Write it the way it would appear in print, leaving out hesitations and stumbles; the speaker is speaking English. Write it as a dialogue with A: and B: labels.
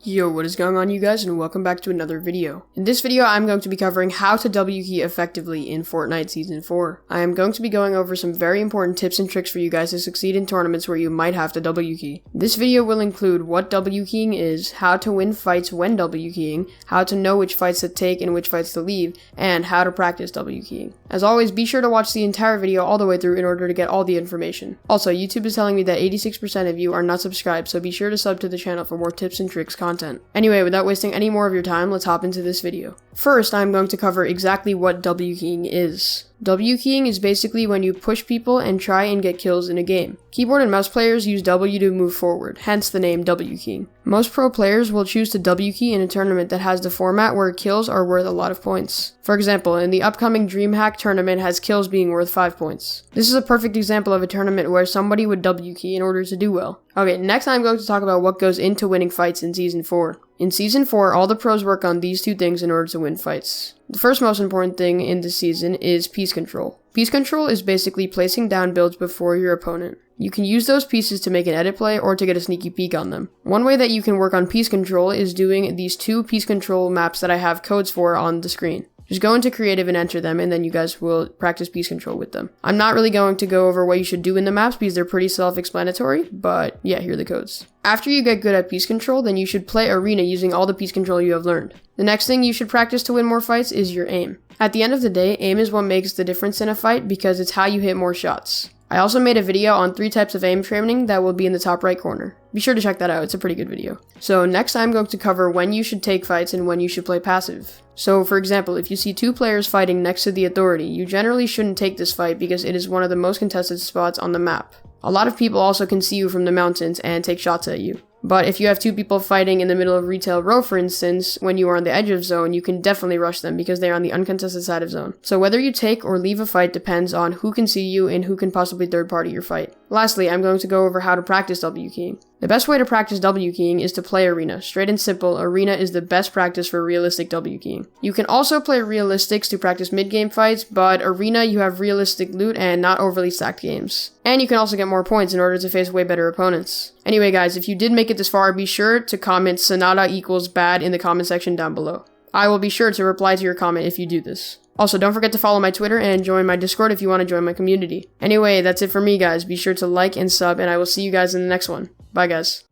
A: Yo, what is going on you guys, and welcome back to another video. In this video, I'm going to be covering how to WKey effectively in Fortnite Season 4. I am going to be going over some very important tips and tricks for you guys to succeed in tournaments where you might have to WKey. This video will include what WKeying is, how to win fights when WKeying, how to know which fights to take and which fights to leave, and how to practice WKeying. As always, be sure to watch the entire video all the way through in order to get all the information. Also, YouTube is telling me that 86% of you are not subscribed, so be sure to sub to the channel for more tips and tricks content. Anyway, without wasting any more of your time, let's hop into this video. First, I'm going to cover exactly what WKeying is. WKeying is basically when you push people and try and get kills in a game. Keyboard and mouse players use W to move forward, hence the name WKeying. Most pro players will choose to WKey in a tournament that has the format where kills are worth a lot of points. For example, in the upcoming DreamHack tournament has kills being worth 5 points. This is a perfect example of a tournament where somebody would WKey in order to do well. Okay, next I'm going to talk about what goes into winning fights in Season 4. In Season 4, all the pros work on these two things in order to win fights. The first most important thing in this season is piece control. Piece control is basically placing down builds before your opponent. You can use those pieces to make an edit play or to get a sneaky peek on them. One way that you can work on piece control is doing these two piece control maps that I have codes for on the screen. Just go into creative and enter them, and then you guys will practice piece control with them. I'm not really going to go over what you should do in the maps because they're pretty self-explanatory, but yeah, here are the codes. After you get good at piece control, then you should play arena using all the piece control you have learned. The next thing you should practice to win more fights is your aim. At the end of the day, aim is what makes the difference in a fight because it's how you hit more shots. I also made a video on 3 types of aim training that will be in the top right corner. Be sure to check that out, it's a pretty good video. So next I'm going to cover when you should take fights and when you should play passive. So for example, if you see 2 players fighting next to the authority, you generally shouldn't take this fight because it is one of the most contested spots on the map. A lot of people also can see you from the mountains and take shots at you. But if you have 2 people fighting in the middle of retail row, for instance, when you are on the edge of zone, you can definitely rush them because they are on the uncontested side of zone. So whether you take or leave a fight depends on who can see you and who can possibly third party your fight. Lastly, I'm going to go over how to practice WKeying. The best way to practice WKeying is to play arena. Straight and simple, arena is the best practice for realistic WKeying. You can also play realistics to practice mid-game fights, but arena you have realistic loot and not overly stacked games. And you can also get more points in order to face way better opponents. Anyway guys, if you did make it this far, be sure to comment Sonata equals bad in the comment section down below. I will be sure to reply to your comment if you do this. Also, don't forget to follow my Twitter and join my Discord if you want to join my community. Anyway, that's it for me guys. Be sure to like and sub, and I will see you guys in the next one. Bye guys.